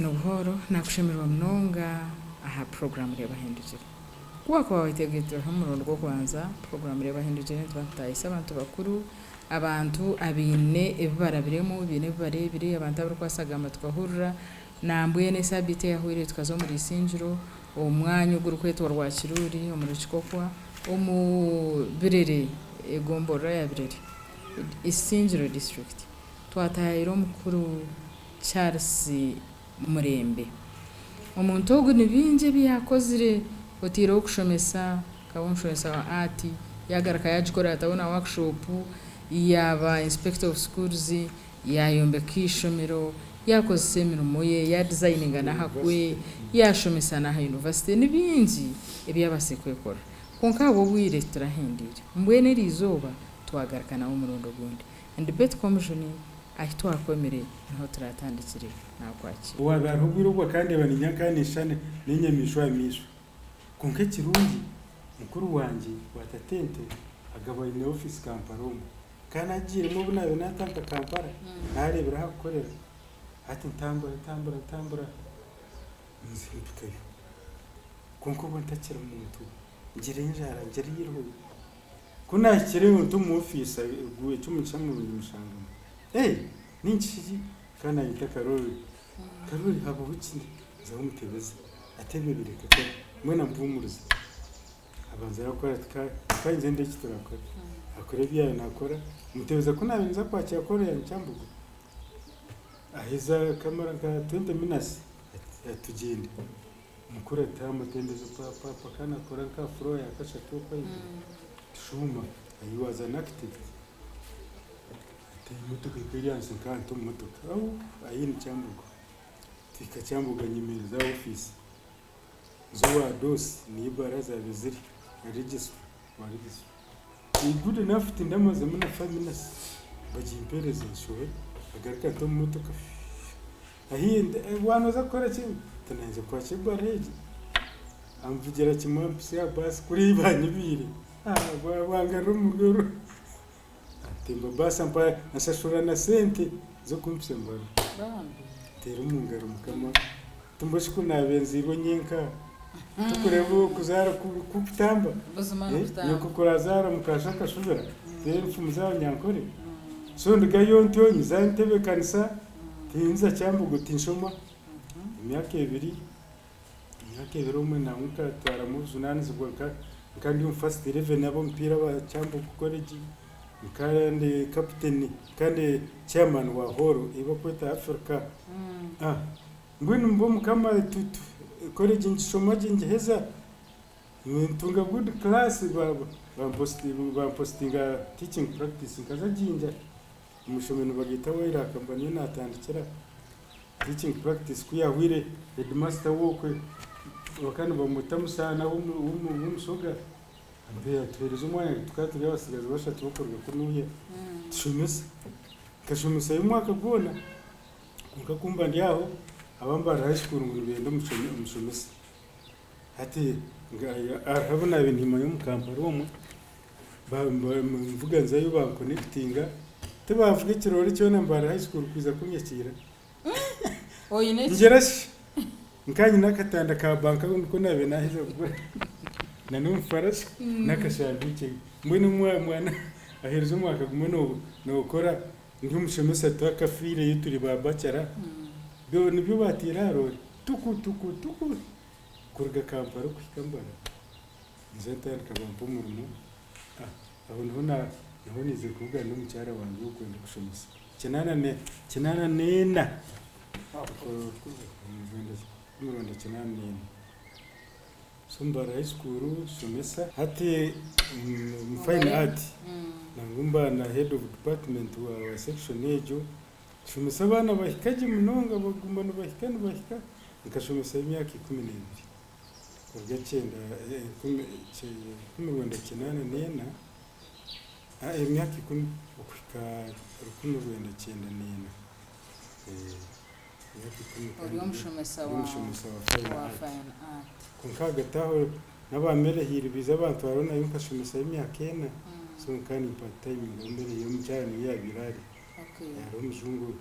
Nubuhoro nakushemerwa munonga aha program y'abahindukire kuba kwa witegetera humurundo rwo kwanza program y'abahindukire twatayise abantu bakuru abantu abine ebibarabiremo bine barebire abantu abarkwasagamba tukahurira nambwe ne sabite yahwire tukazo muri Sinjiro umwanya ugurukweto rwa Kiruri omurikokwa birere egombora ya birere Isinjiro district twatayiro mukuru Charles Murembe omuntu ogu nibinje byakozire otiro kushomesa kabonshomesa wa ati yagaraka yajikora atabona workshop yaba inspector of schools yayombe kishomero yakoze seminary ye ya designinga na hakwe yashomesa na university nibinji ebyabasekwe kora konka abo bwire turahindira mbwene rizoba twagaraka na umurundo gundi and debate commission ahitwa akomere naho turatandikire nakwaki wabarubirwa kandi abaninyakanishane n'inyamisho yamisho konke kirungi mukuru wanje watatente agaba ine office Kamparomo kana agire mu bunayo natanga Kampala narebera hakorera ati tambura nzindikayo konko bontakira umuntu ngire njara ngire yirho kuna kire umuntu mu office guwe cyumuca mu mushanga ninchi kana yita Karoli habo buki zaho mutebeza atebebire koko mwena mpumuruza abanza yakora tkanze ndeki turakora akore byayo nakora mutebeza kuna binza kwakira kore yancambugo aheza kamera ka 20 minutes atugende mukura tamutendeza papa kana kora ka fro yakasha topa shuma ayiwaza architect mutuka experience kanto mutuka ayini cyambugo tika cyambuga nyimereza office zuwa dos ni baraza biziri register good enough tindamaze muna 5 minutes bajimpereza showe agarika to mutuka ahinde wanoza kora cyo tananze kwa kibareje amvugira kimwampi ya bus kuri banyibire wangaro mugoro temba basa mpa nasashura na sente zo kumpsembara tero mungaro mukama tumboshiko nabenzirwo nyenka tukurebo kuzara kutamba yoko kurazara mukashaka shubera tero mfumuza nyankore so ndiga yonto nyizantebe kanisa tinza cyambugo tinshoma imyaka ebiri umwe na muka twara mu zunani zigwaka kandi first 11 nabo mpira ba cyambugo college kandi captain kandi chairman wa horo iba kweta Africa ngwino mbomu kama tutu college ngishomaje ngiheza ntunga good class ba postinga teaching practice kaza jinja umushomeno bagita wera kambanye natandikira teaching practice kuyahwire headmaster wokwe wakani bamutamusana wumusoga ambe atwereza umwana tukaturiye abasigaza bashatu bakorwa kunuye shumisa kashumisa y'umwaka gona kunkakumba ndiyaho abambara high school ngo bende umushumisa ati arabona ibintu nyuma yo mukamparomo mvuga nzayo ba connectinga tebavuga ikirori cyo nambara high school kwiza kunyakira oyine ngerashi nkanyi nakatanda ka banka ko nabe nahizo gukora na numfarashi nakashandike mbone mwana ahereza umwaka gumwe no gukora nk'umushomesa twakafire yituri babacara byo nibyo batira rori tuku kurga Kampala kwikambara nzentana kabampo murumu aho naho nize kuvuga no mucyara wanjye uko ndi gushomesa kinana nena muronda kinana nena Sumbara high school shumesa hati fine art nangumba na head of department wa section ejo shumesa abana bahikaje munonga bagumana bahika nkashomesa imyaka 12 kurya cyenda 10 kinana nena imyaka 10 ukika 10 cyenda nena umushomesa wa fine art kunkaga taho nabamere hiribiza abantu barona yumva shumisa imyaka ena so kandi part time ngomere yo mujyana ya birari yaro muzungu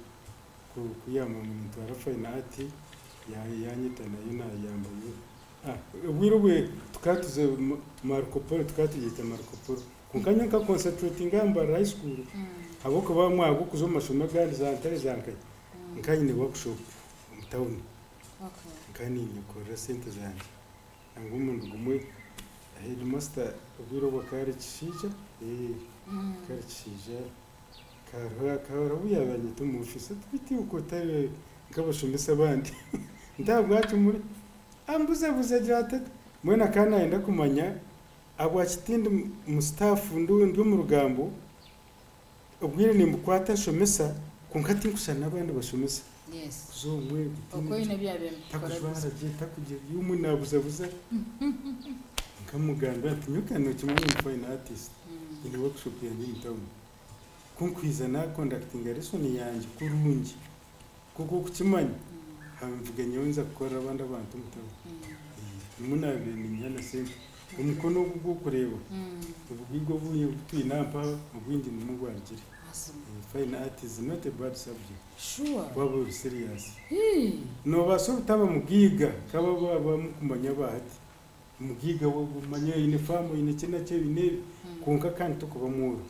kuyama mu muntu arafa inati yanyita nayo nayambaye wirwe tukatuze Marco Polo tukatugita Marco Polo kunkanya nka concentrating ngamba high school aboko bamwa gukuzo mashomo gandi za ntare zankaye nkanye ni workshop mu town nkani nyikora sente zanje ngumuntu gumwe headmaster ubiro bakari kishija kari kishija karo buyabanye tumu office twiti uko tare nkabashomesa abandi ndabwacu muri ambuze jata mwena kana enda kumanya abwa kitindi mu staff ndu mu rugambo ubwire ni mukwata shomesa kunkati nkusana abandi bashomesa zo mwe uko ine byabe takubara jeta kugira yumuntu abuza nkamuganda atinyukano kimwe fine artist in workshop ya Newtown kunkwizana conducting lesson yanje kurungi kuko kukimanya hamvuganye wenza gukora abandi abantu mutaho munabe ni nyana sente umukono gwo kureba ubwigo buye twinampa ubwindi mugwagire fine art is not a bad subject sure wabo serious no baso taba mugiga kaba baba mukumanya bahati mugiga wo manya ine famu ine kina cye bine kunka kandi tukuba muru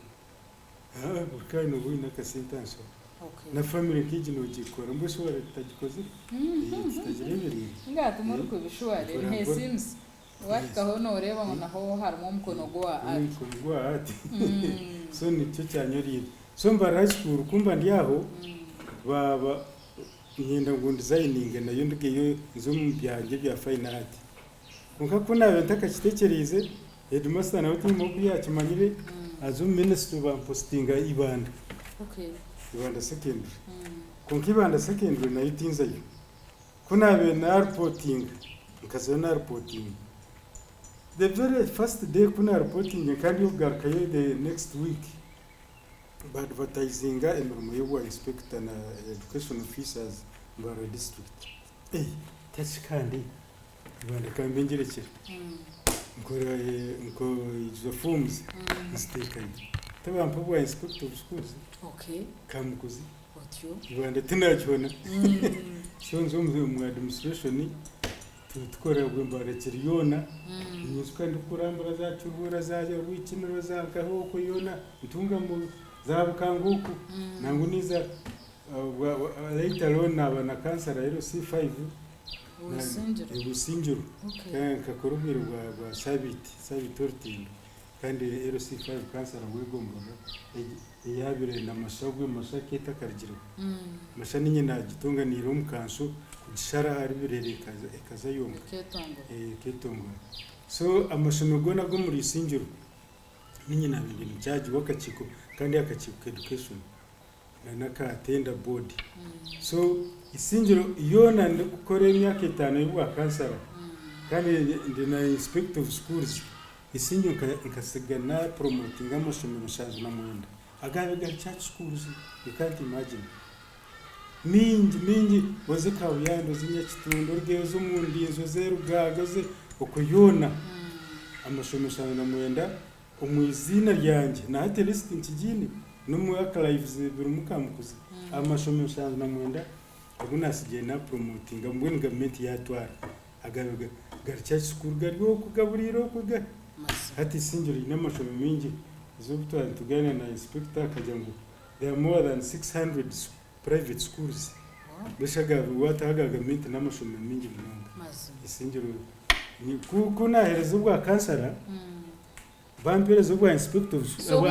bukai no buina ka sentanso na family kiji no gikora mbese wari tagikoze tajirebere ngati muri ku bishware ne sims wakaho no reba ngo naho harimo umukono gwa ati so ni cyo cyanyoriye so mbara high school kumba ndiyaho baba nyenda ngo designing nayo ndigeyo izo mu byange bya fine art kunka kunabe ntakakitekereze headmaster nawe turimo kuyakimanyire azo minister ba postinga ibanda ibanda secondary kunka ibanda secondary nayo tinzayo kunabe na reporting nkazo na reporting the very first day kuna reporting kandi ugarkaye the next week but advertising emirimo yo inspector na education officers mbara district tachikandi ibanda kambe ngerekera nkora izo forms mistake tabampa bwa inspector of schools kamukozi ibanda tinachona shonzo mu administration tukora gwembara kiriyona nyuzwa ndikurambura zacurura zaje rwikiniro zakaho ko yona itunga mu zabukanguku nangu niza later on abana cancer rero C5 ubusinjiro kakorubwira rwa sabiti kandi rero C5 cancer wigomboga yabire na mashagwe mashaketa karigiro mashani nyina gitunga ni rum kanso kugishara hari birere kaza yomba ketongo so amashono gona go muri sinjiro ninyina bintu cyaje wakakiko kandi akakiko education na ka tender board so isinjiro yona ndikukore imyaka 5 y'ubwa cancer kandi ndina inspector of schools isinjiro ikasigana promoting amashono shaje na mwenda agabe church schools you can't imagine mingi wazika uyando zinya kitundo rgezo mundi inzo zeru gagaze okuyona amashono shaje na mwenda umwizina ryanje na hate list nkigini no mu archives birumukamukuza amashomo shaje na mwenda abunasigiye na promoting mbweni government yatwara agabe garcha school garyo kugaburiro kuga hati sinjuri n'amashomo mingi zo gutwara tugana na inspector kajangu there are more than 600 private schools bishaga wataga government n'amashomo mingi mwenda isinjuri ni kuna herezo bwa kansara bampere zo bwa inspector so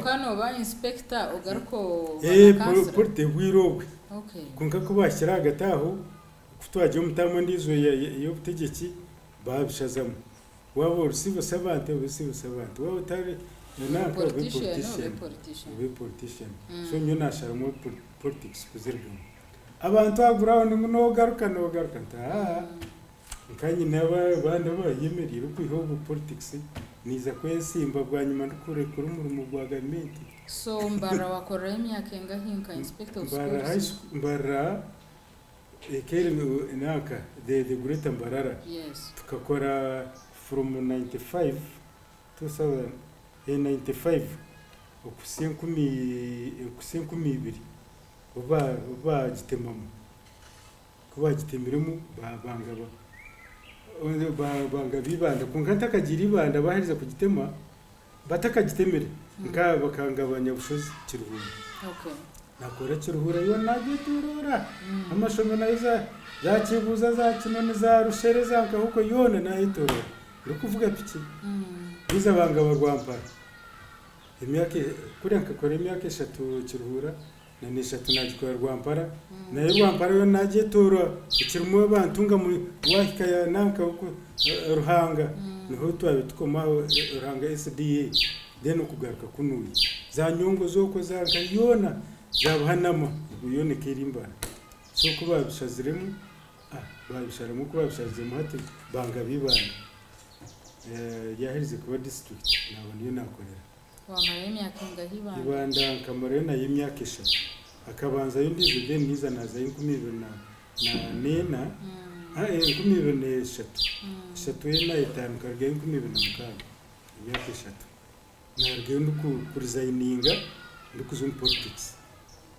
kano ba inspector ugaruko kansara porte wirogwe kunka kubashyira agataho kutwaje umutamo ndizo yo butegeki babishazamo wabo rusibo sabante wabo utari na politician so nyo nasharamo politics kuzirwa abantu aguraho no garuka ta kanyi n'abandi bayemerera kwihobo politics niza kwesimba bwa nyuma ndukure kuri umurimo gwa government so mbara wakora imyaka ngahinka inspector of schools mbara ekere naka the great mbarara tukakora from 95 2095 okusenkumi ibiri uba gitemamo kuba gitemiremo banga bibanda ku nkata kagira ibanda baheriza ku gitema batakagitemere nka bakangabanya bushozi kiruhura nakora kiruhura yo nagiturura amashomo nayo za kibuza za kinone za rushere za nkahuko yone nayitorora uri kuvuga piki biza banga barwampara imyaka kuri nkakora imyaka 3 kiruhura na 3 nagikora rwampara nayo rwampara yo nagitora ikirimo abantunga mu wahika ya nanka uko ruhanga niho twabe tukomaho ruhanga SDA deno kugaruka kunuye za nyongo zoko za nkayona zabahanama ubuyone kirimba so kuba bishaziremo babisharamo kuba bishaziremo hati banga bibanda yaherize kuba district nabo niyo nakorera wamara imyaka ingahibanda ibanda kamara na y'imyaka 3 akabanza yo ndize niza naza 2024 na 2023 na 5 karge 2025 imyaka 3 narge ndukurizayininga ndukuzum politics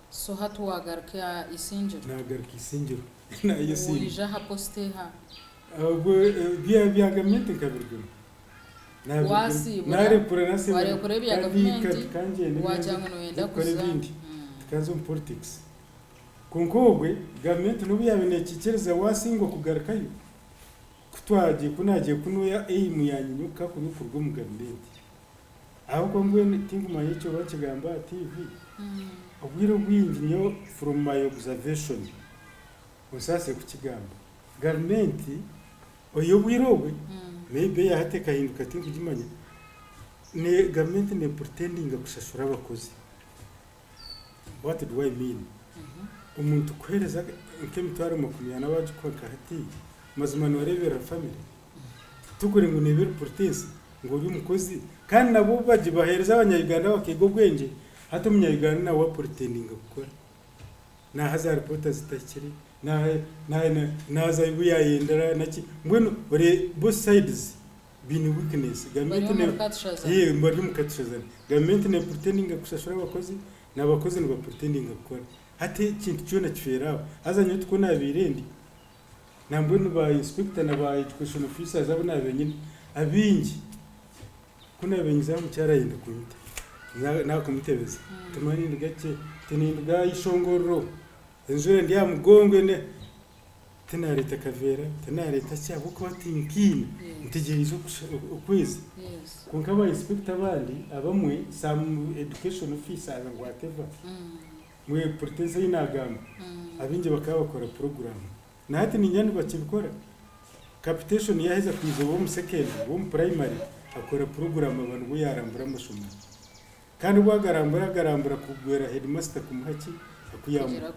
so hatu wagarka isinjiro nagarka isinjiro na yesi urija ha posteha ubwo bya government kabirgo nare puranasi ware kure bya government kanje ne wajyango no yenda kuza tukazo politics kunkogwe government nubu yabene kikereza wasingo kugarakayo kutwaje kunaje kunuya mu yanyinyuka kuri kurwo mu government aho ko ngwe tinguma yico bakigamba TV ubwiro bwinginyo from my observation usase kukigamba government oyo bwirowe maybe yahateka hinduka tingu gimanya ne government ne pretending gushashura abakozi. What do I mean? Umuntu kwereza nk'emitwaro 20 n'abaje kwaka hati mazimano warebera family tukuri ngo nebere portesi ngo uyu mukozi kandi nabo baje bahereza abanyayuganda bakigo bwenge hata umunyayuganda na wa pretending gukora na haza reporters zitakiri na za ibuya yendera naki mbwenu ore both sides bini weakness government ne mbari mukatshazana government ne pretending gushashura abakozi n'abakozi ngo pretending gukora hati kintu cyona kifera azanye tukona birendi nambwenu ba inspector na ba education officers abo nabenyine abingi kuna bengiza mu cyarayenda kumite na kumutebeza tumani ndgace tinindga ishongoro enjure ndi ya mugongwe ne tenareta kavera tenareta cyabo ko batinkine ntigerizo ukwezi kunka ba inspector bandi abamwe some education officers ngo whatever mwe portese y'inagamba abinge bakaba bakora program nahati ninyani bakibikora capitation yaheza kwizo bo mu second bo mu primary akora program abantu bo yarambura amashomo kandi wagarambura kugwera headmaster kumuhaki akuyamba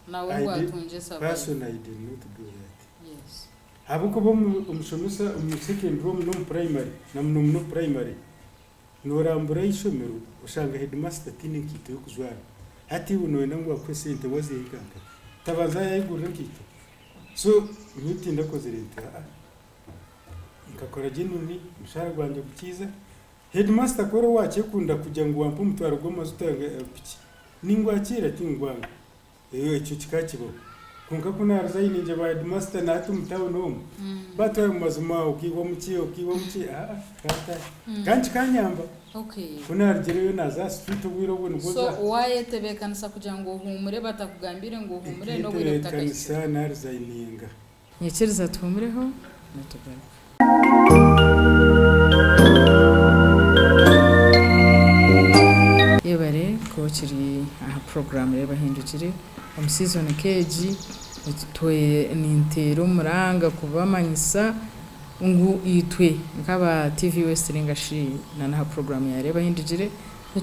nawe watunje saba person I did not do that. Yes abuko bo umushomesa mu second room no primary na no primary norambura ishomero ushanga headmaster tini kito yo kuzwara hati uno nangu akwese inte wazihikanga tabanza yayigura kito so nyitinda kozereta nkakora jinuni mushara gwanje kukiza headmaster koro wache kunda kujya ngo wampa umutwaro gw'amazuta piki ningwakira tingwanga icyo kikakibo kunka kunaraza yinje ba headmaster na hatu mutawo no batwa mazuma ukiwa muki kata kanchi kanyamba okay kunargereyo naza street ubwiro bwo ngoza so wayetebekanisa kugira ngo humure batakugambire ngo humure no bwiro butakayisa kanisa naraza yininga nyekeriza tumureho natugara yebare ko kiri aha program reba hindukire mu season keji twe nintero muranga kubamanyisa ngo itwe nkaba TV Western ngashi na program ya reba hindukire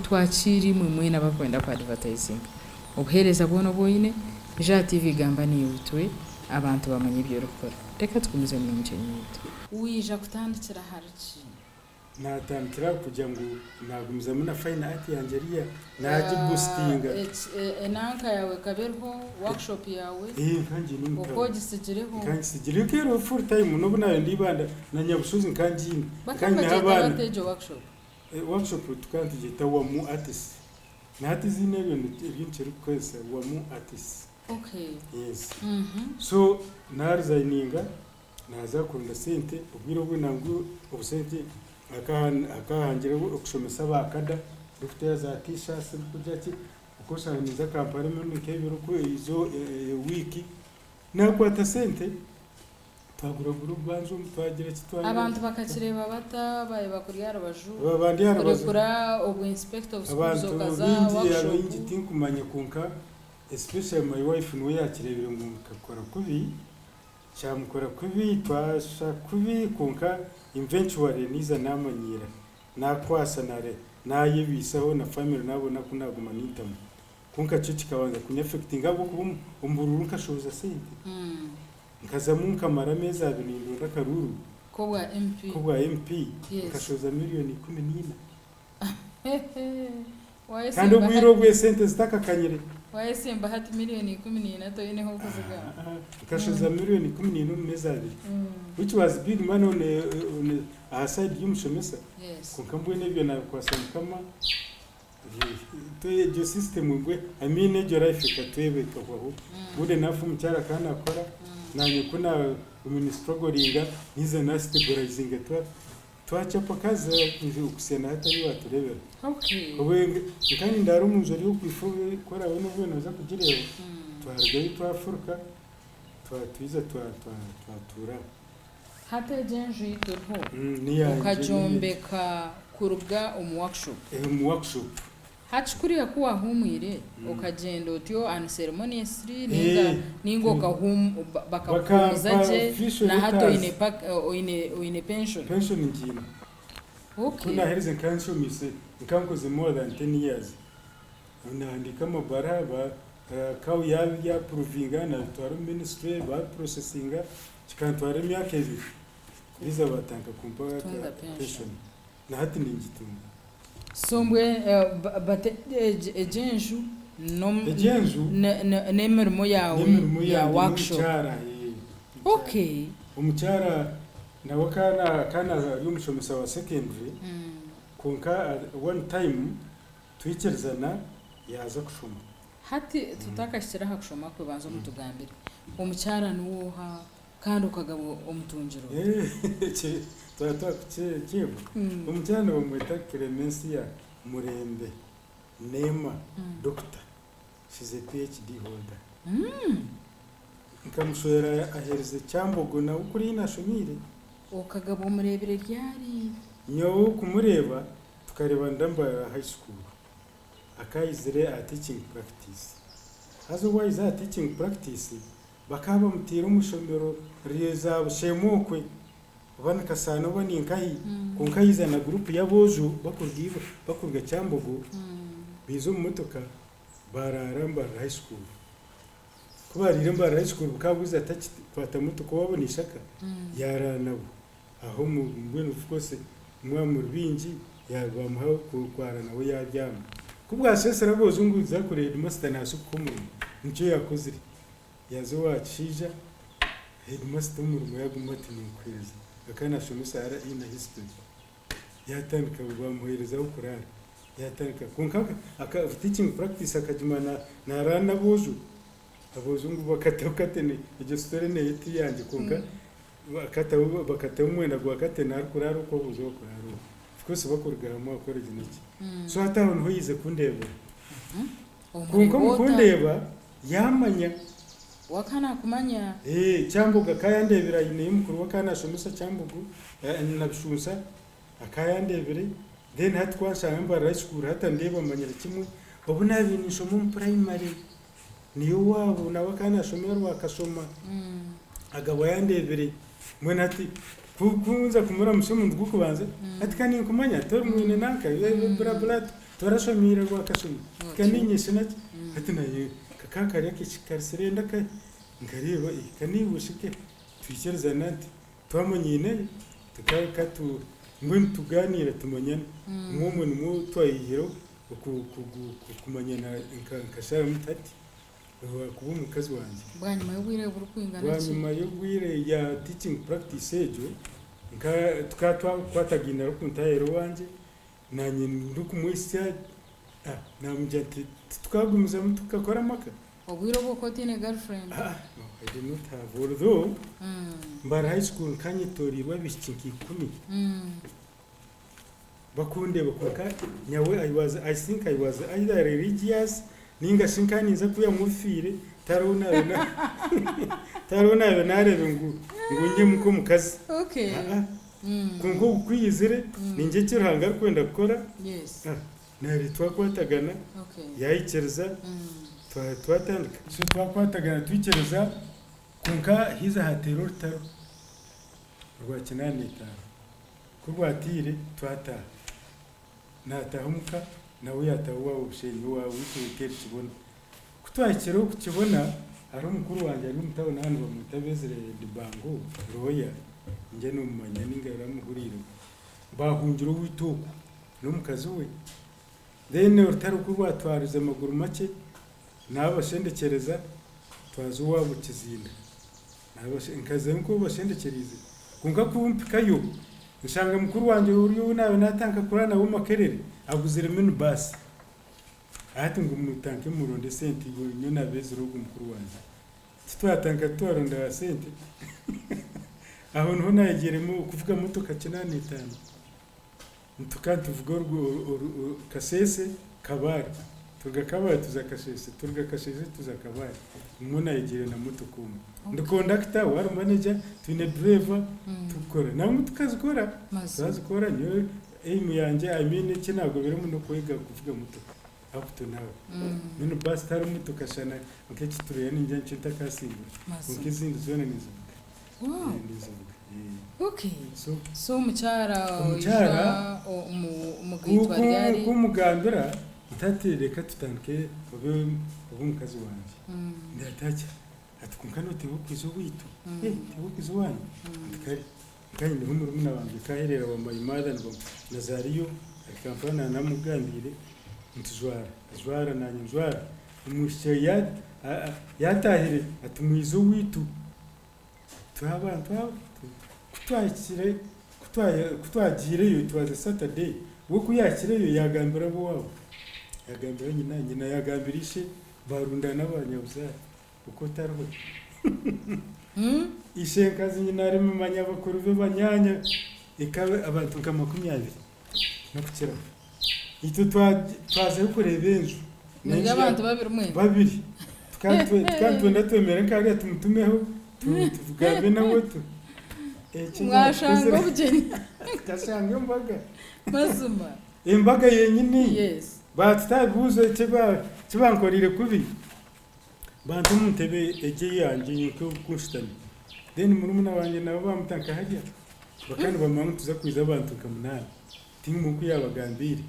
twakiri mwe n'abakwenda kwa advertising ubuhereza bono boyine ja TV gamba ni itwe abantu bamanye ibyo rukora reka tukomeze mu nje nyito wija kutandikira hariki natandikira kugira ngo nagumiza muri fine art yanjeriya naje boostinga enanka yawe kaberho workshop yawe kanji ni uko gisigireho kanji sigire kero full time no bunayo ndibanda na nyabushuzi kanji habana workshop tukantije tawa mu artist nati zine bintu byinshi rukwesa wa mu artist Okay. yes Mhm. so narizayininga naza kurunda sente ubwire bwe nangu obusente akahangira okushomesa abakada dufite za t-shirts kujya ki ukoshaniza kampani muri nkebiro ko izo wiki nakwata sente twagura banzo twagira kitwara abantu bakakireba batabaye bakuriyara baju babandi yarabaza kura obu inspector of schools abantu okaza bingi workshop tinkumanya kunka especially my wife niwe yakirebera ngo mukakora kubi cyamukora kubi twasha kubi kunka eventually niza namanyira nakwasa nare nayibisaho na family nabona kunaguma nitamo kunka cyo kikabanza kunyafectinga abo kuba umbururu nkashoza sente nkazamu nkamara meza abinindura karuru kubwa MP yes. nkashoza miliyoni 14 Waye kandi ubwiro bwe sente zitakakanyire simba hati miliyoni 14 to ine ho kuziga nkashoza miliyoni 11 meza abiri which was big money on a side y'umushomesa yes kunkambwe nebyo nakwasana kama to system ngwe amine jo life katwebe kwaho bude nafu mchara kana akora nanye kuna struggling nize na stabilizing twachapa kazi kusena hata yo aturebera okay ubenge kandi ndaro munzo ryo kwifuwe kora bano bweno za kugireba twargaye twafurka twatwiza twatura hata jenju yiturho niya ukajombeka kuruga workshop hachikuriya kuwa humwire ukagenda utyo unceremoniously ningo kahum bakakuzaje na hato ine pension njina okay kuna herize kanso mise nkankoze more than 10 years unaandika mabara kaw ya provinga na twaro ministry ba processinga chikantwara myaka ebi biza batanga kumpa pension na hati ningitunga sombwe bate ejenju nemirimo yawe ya workshop okay umuchara nawe kana y'umushomesa wa secondary kunka one time twikirizana yaza kushoma hati tutakashira hakushoma kwe banzo mutugambira umuchara nuwoha kandi ukagabo umutungiro twata kukiye umuchara bamwita Clemencia Murembe Nema doctor she's a PhD holder nkamushora ahereze cyambogo na ukuri nashomire ukagabo murebere ryari nyo kumureba tukareba ndamba high school akayizire a teaching practice otherwise a teaching practice bakaba mutira umushomero riza bushemokwe bana kasano bani nkayi kunkayiza na group yabojo bakurga cyambogo bizo mu motoka bararamba high school kubarira mbara high school bukabuza ataki kwata motoka wabona ishaka yaranabo aho mu mbwene ufukose mwa mu rubingi yabamuha kwara nawe yaryama kubwa sesera bozungu zakorera master nasu kumuri nicyo yakozire yazo wacija headmaster umurimo yagumati n'ukwezi akana shomesa ara ina history yatanka bamuhereza ukurara yatanka kunka aka teaching practice akajimana na rana bozu abozungu bakatokatene iryo story ne yiti yanje kunka bakata umwenda gwakate nakurara uko buzo kurara kose bakurgama akora giniki so hata aho yize kundeba kunko mukundeba yamanya wakana kumanya cyambuga kayandebera ine mukuru wakana shomesa cyambugu nabishunsa akayandebere then hatwashanga mbara school hata ndeba manyira kimwe babona binisho mu primary niyo wabo na wakana shomera wakashoma agabo yandebere mwena ati kukunza kumura mushomo ndukubanze ati kani kumanya tor mwene nanka bla bla torashomira wakashoma kaninyeshe naki ati naye kakakari yakishikarisire ndaka ngareba kanibushike twikereza nanti twamanyine tukakatu ngwe tuganira tumanyana umwe mu twayihiro kumanyana nkashara mutati kuba umukazi wanjye bwanyuma y'ubwire buri kwingana bwanyuma y'ubwire ya teaching practice ejo twatagina rukuntayero wanje nanye ndukumwisa namujati tukagumiza tukakora maka obwiro bwoko tine girlfriend No, I did not have, although mbara high school kanyitorerwa bishiki 10 bakundeba kuka nyawe I think I was either religious ninga shinkaniza kuya mufire tarona narebe ngo nye muko mukazi okay kunko kwiyizire ninge kiranga kwenda gukora yes nari twakwatagana okay yayikereza twatandika so twakwatagana twikereza kunka hiza hatero taro rwa kinani taro kurwatire twata natahumuka nawe yatawa ubushenyi wawe witwikera kibona kutwakira kukibona ari umukuru wanjye ari mutabona hano bamutabezere dibango roya nje numanya ningara muhuriro bahungira wituko no mukazi we then urutaro kurwatwariza amaguru make nabashendekereza twazi wabo kizinda nabashenkaze nko bashendekerize kunga kumpikayo nshanga mukuru wanjye uriyo nawe natanka kurana wo makerere aguzire menu basi ati ngo mutanke muronde senti nyo nabeze rogo mukuru wanjye twatanka twaronda senti aho nho nayegeremo kuvuga muto kakinani itanu mutukantu vuga kasese kabari tugakabari tuzakashese tugakashese tuzakabari umuna yegere na muto kuma ndi conductor war manager twine driver tukora na mutukazikora bazikora nyo aim yanje I mean kinago birimo no kwiga kuvuga muto up to now nino bus tari muto kashana nkeki tureye ninje nchita kasinga ukizindi zone nizuka wow nizuka okay so muchara umugitwa ryari kumugandura itatereka tutanke ubumukazi wanje ndatacha atukunkano tebukizo witu tebukizo wanyu ndikari kandi ndi muri nabanje kaherera wa mayimada ngo Nazariyo akamfana namugambire ntuzwara nanye nzwara umushe yatahire atumwizo witu twabantu kutwagireyo twaze Saturday wo kuyakireyo yagambira bo wabo yagambira nyina yagambirishe barundana abanyabuzari uko tarwe ishenkazi nyina ari mu manyabakuru b'abanyanya ikabe abantu nka 20 no kukira ito twaze kureba enzu ni abantu babiri tukantwe twemera nk'ari tumutumeho tuvugabe nawe tu mwashanga ubugeni kasanga mbaga mazuma imbaga yenyine yes batitabuzo kibankorire kubi bantu mutebe eje yanje yuko kunshitani then murumuna wanje nabo bamutanka hajya bakandi bamangu tuza kwiza abantu kamunani timu ku yabagambire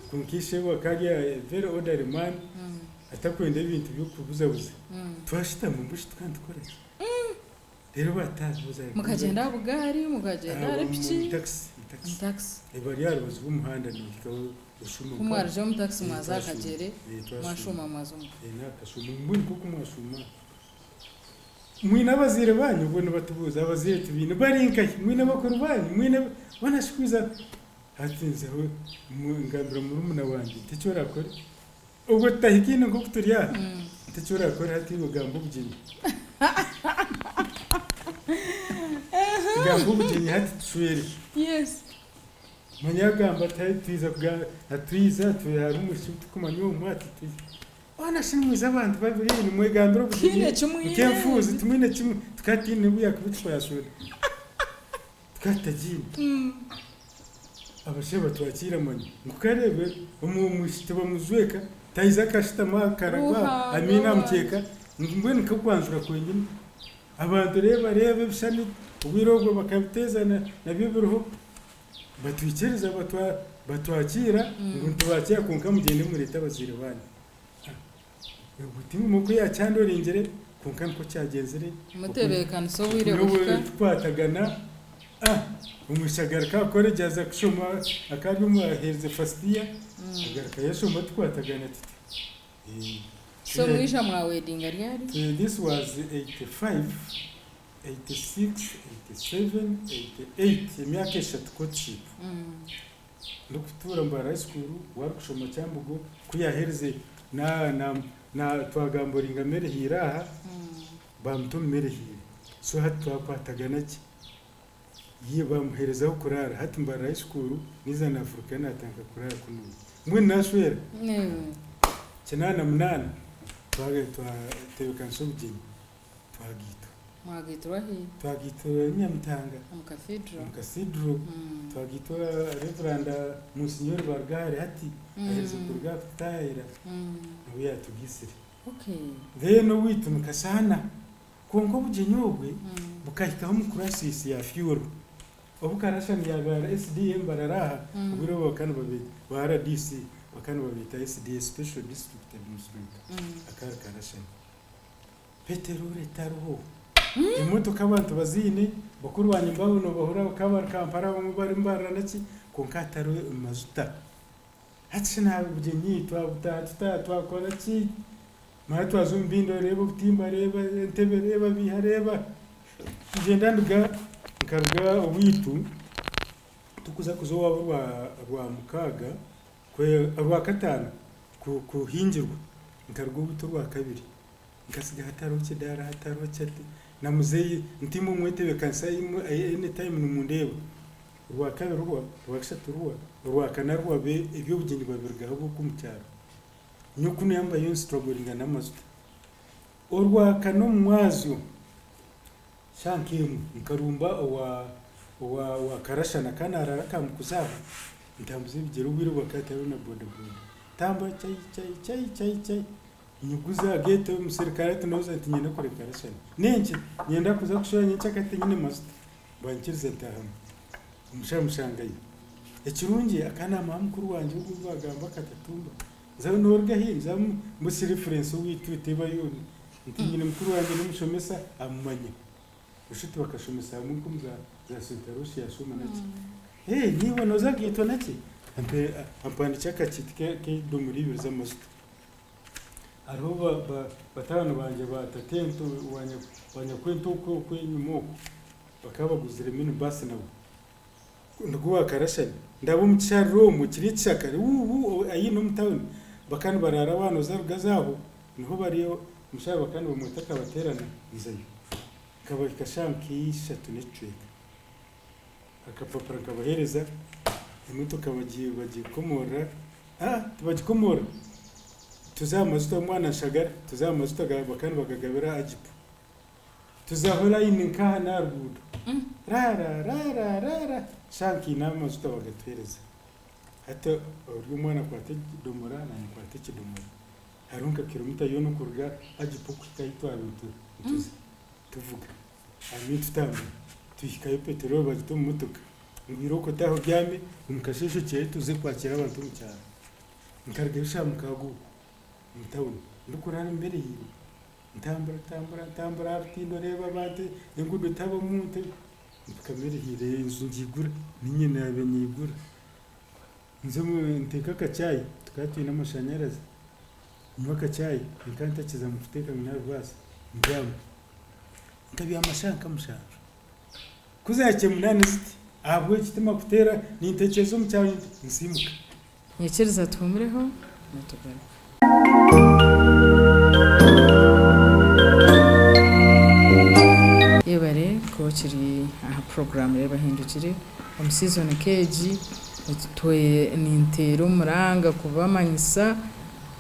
kunkishe wakajya very orderly man atakwenda ibintu byo kubuzabuza twashita mu mbushi tukandukora rero batabuza mukagenda bugari mukagenda repiki taxi ebari yarubuza umuhanda nikikaho ushuma umwarje mu taxi mwaza kagere mwashuma mazuma nakashuma mbuni kuko mwashuma mwina bazire banyu ubone batubuza abazire tubine barinka mwina bakuru banyu mwina banashikuza hatinzeho ngambira murumuna wanjye ticyo rakora ubwo tahikine ngo kuturiya ticyo rakora hati bugambo bugeni gambo bugeni hati twere yes manyagamba tayitiza kuga atwiza tuyari umushuti kumanyo mwati twiza wanashimwiza abantu babiri ni mwegambiro bugeni kemfuzi tumine kimwe tukatine buya kubitwa yashura tukatagine abasheba twakira manyo mukarebe umushite bamuzweka tayiza kashita makaragwa amina mukeka mbone kakwanzura kwenyine abantu reba bishani ubwirogo bakabitezana nabyo biruho batwikereza batwakira ngo tubakira kunka mugende muri leta bazire bane ubutimu muko yacyandorengere kunka nko cyagenzere umuterekano so wirebuka twatagana umushagara kakore jaza kushoma akari umuhereze fastiya agaraka yashoma twatagana titi so mwisha mwa wedding ari this was 85 86 87 88 imyaka eshatu courtship ndo kutura mbara high school wari kushoma cyambugo kuyahereze na na twagamboringa merehira aha bamuto merehira so hati twakwataga naki yiye bamuherezaho kurara hati mbara high school niza na Afrika natanga kurara kuno mwe nashwera kinana munana twatebekanso bugeni twagitora Nyamutanga mu cathedral twagitora Reverend Monsignor Bargare hati aheze kurga tayira uya tugisire then witu mukasana konko bugenyobwe bukahikaho mu crisis ya fuel obukarashani yagara SDM bararaha ubiro bakana babiri ba RDC bakana babita SD Special District Administrator akara karashani peterole taruho imodoka abantu bazine bakuru banye mbabuno bahura bakaba Kampala bamwe bari mbarana naki konkataro mazuta hatshina bugenyi twakora ki mara twazumbindo reba butimba reba entebe reba bihareba kugenda nduga nkaruga owitu tukuza kuzowa rwa mukaga kwe rwa katano kuhingirwa nkaruga ubuto rwa kabiri nkasiga hataro kidara hataro cyate na muzeyi ntimo mwetebe kansayimu anytime numundeba rwa kabiri rwa gatatu rwa kana rwa be ibyo bugeni babirgaho kumcyaro nyukunu yambaye yo struggling n'amazuta orwa kano mwazo shankimu nkarumba wa karashana kana araraka mukuzaba ntambuze bigero biro bakataro na boda tamba chai nyuguza gete umusirikare tunoza tinyenda kore karashana nenje nyenda kuza kushonya cyakate nyine mazuta bankirize tahamu umushamushangaye ekirungi akana mamukuru wanje ubugamba katatumba zawe norga hinza musi reference witu tebayo ntinyine mukuru wanje n'umushomesa amumanye ushite bakashomesa mu kumza za Sitarushi yashoma naki niwe noza gito naki ampani cyaka kitike do muri biza mazuta aroba batano banje batatento wanya kwento ko kwenyumo bakabaguzire minu basi nabo ndaguwa karashani ndabo mucyaro mu kiritsakare ayino mutawuni bakani barara wano zarugazaho niho bariyo mushaba bakani bamutaka baterana izayo kabaka shanki shatu necweka akapapara kabahereza imotoka bagiye komora tubagikomora tuzamazuta mwana shagara tuzamazuta bakani bagagabira ajipu tuzahora ininka na rubudo rara shanki namazuta bagatwereza hata uryo mwana kwate domora na kwate kidomora harunka kilomita yono kurga ajipu kitaitwa rutu tuvuga ami tutamba tuyikaye petrol bagito mumotoka ngiroko taho byame umukashesho cye tuze kwakira abantu mu cyaro nkarge shamkagu mutawuni ndukurana imbere yiwe ntambara artindo reba bate engudo tabo munte kamere hire inzu ngigura ninyene yabenyigura nze mu nteka kacyayi tukatuye n'amashanyarazi nywa kacyayi nkanta kiza mu kuteka mnarwasa ndamu ntabi amashanka mushanje kuzake munane ziti abwe kitima kutera nintekezo mu cyayi nsimuka nyekereza tumureho natugara yebare ko kiri aha program reba hindukire mu season keji twe nintero muranga kubamanyisa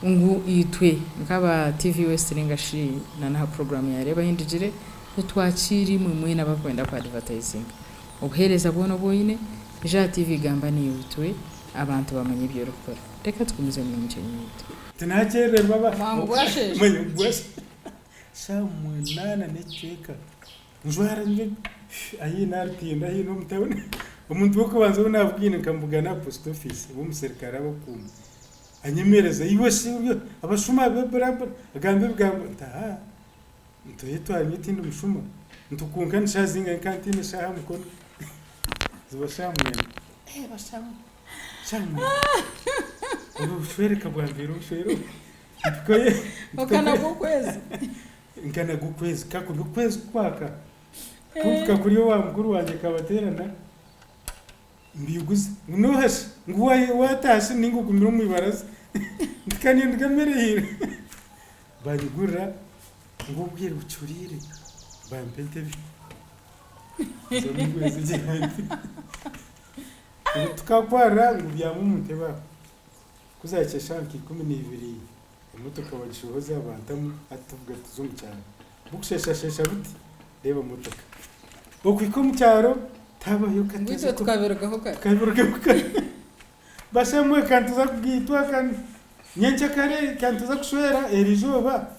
ngu itwe nkaba TV Western ngashi na program ya reba hindukire twakiri mwe n'abakwenda kwa advertising ubuhereza bwono boyine ja TV gamba ni itwe abantu bamenye ibyo rukora reka twumize mu nce nyito tinakere baba mangwashe mangwashe shamunana neceka njwara nje ayi nartinda hino mutawone umuntu wako banza unabwine kambugana post office b'umusirikare abakuma anyemereza iwe si ubyo abashuma bebraba agambe bwambo nta ntoyetwa nyitinde umushuma ntukunka nshazinga kantine shaha mukono zibashamwe bashamu shamu ubu shwereka bwambiro shwero tkoye nkana gukwezi kakuri kwezi kwaka kuvuka kuri wa mukuru wanje kabaterana mbiyuguze nohashe nguwaye watashye ningo kumira mu ibaraza ndikanye ndigamere hire banyigurira ngo ubwire ucurire bampente zo mugwezi gihandi tukakwara ngo byamumute ba kuzakesha 12 imotoka bagishoboza abantamu atuvuga tuzungu cyane bukusheshashesha buti reba motoka bokwiko mu cyaro tabayo ngwito tukabirugaho kare bashamwe kantuza kugitwa kan nyenche kare kantuza kushwera erijoba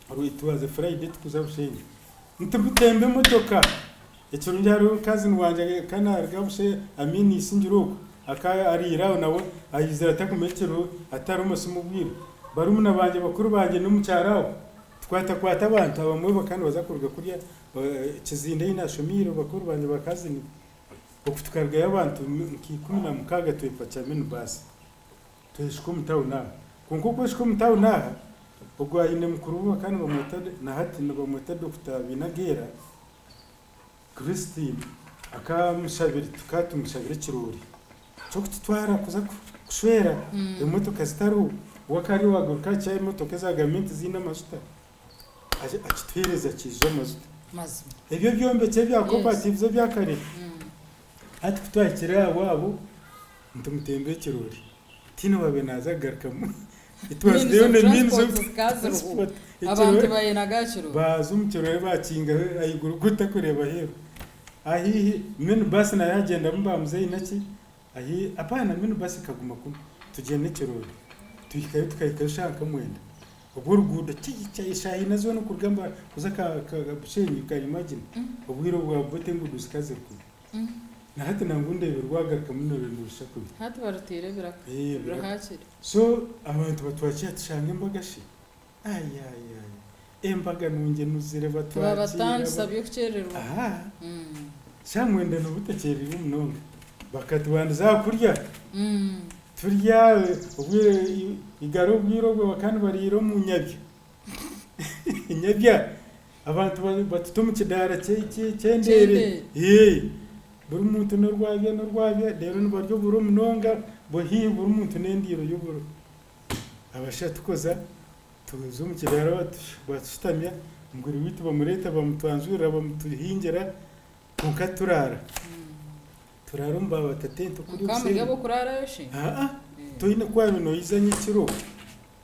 ruitwaze Friday tukuza bushenye ntubutembe motoka ekiro njaro kazi nwanje kanarga bushe amini singiruko akaya ariraho nawe ayizira takumetero atari umusimu bwiro barumuna banje bakuru banje no mucyaraho kwata abantu abamwe bakandi bazakurga kuriya kizinde y'inashomiro bakuru banje bakazini okutukarga y'abantu 16 twepacha minibus tweshiko mutawuna kunko kweshiko mutawuna ogwa ine mukuru bakandi bamwita na hati bamwita Dr. Binagera Christine akamushabiri tukatumushabiri kirori cyo kutwara kuza kushwera imotoka zitaru wakari waguruka cyaye imotoka za gamenti zina masuta akitwereza kizo mazuta ebyo byombe cye bya cooperative zo byakare ati kutwakira wabo ntumutembe kirori tino babe nazagaruka mu it was the only means of transport abantu bayenaga kirori bazumukirori bakinga ayiguru guta kureba hero ahi minibus na yagenda mbamuze inaki ahi apana minibus kaguma ku tugende kirori tukayikashaka mwenda uburugudo cyayishahi nazo no kurgamba kuzaka bushenyi ka imagine ubwiro bwa bote ngudu zikaze ku na hati nangunde birwagaruka munore n'urusaku hati barutire birahakira so abantu batwakiye tushange mbagashi embaga nunge nuzire batwakiye babatanze sabyo kucererwa shamwenda no butekerera umunonga bakatubanza kurya turya ubwire igaro bwiro bwo bakandi bariro mu nyabyo nyabya abantu batutumu kidara cyendere buri muntu no rwabya rero no baryo buru munonga bo hi buri muntu nendiro y'uburu abashatu koza tuzo mu kidara batushitamya nguri witu bamureta bamutwanzura bamutuhingera kuka turara turarumba batatento kuri usenge kamwe yabo kurara yoshi toyine kwano no izanye kiro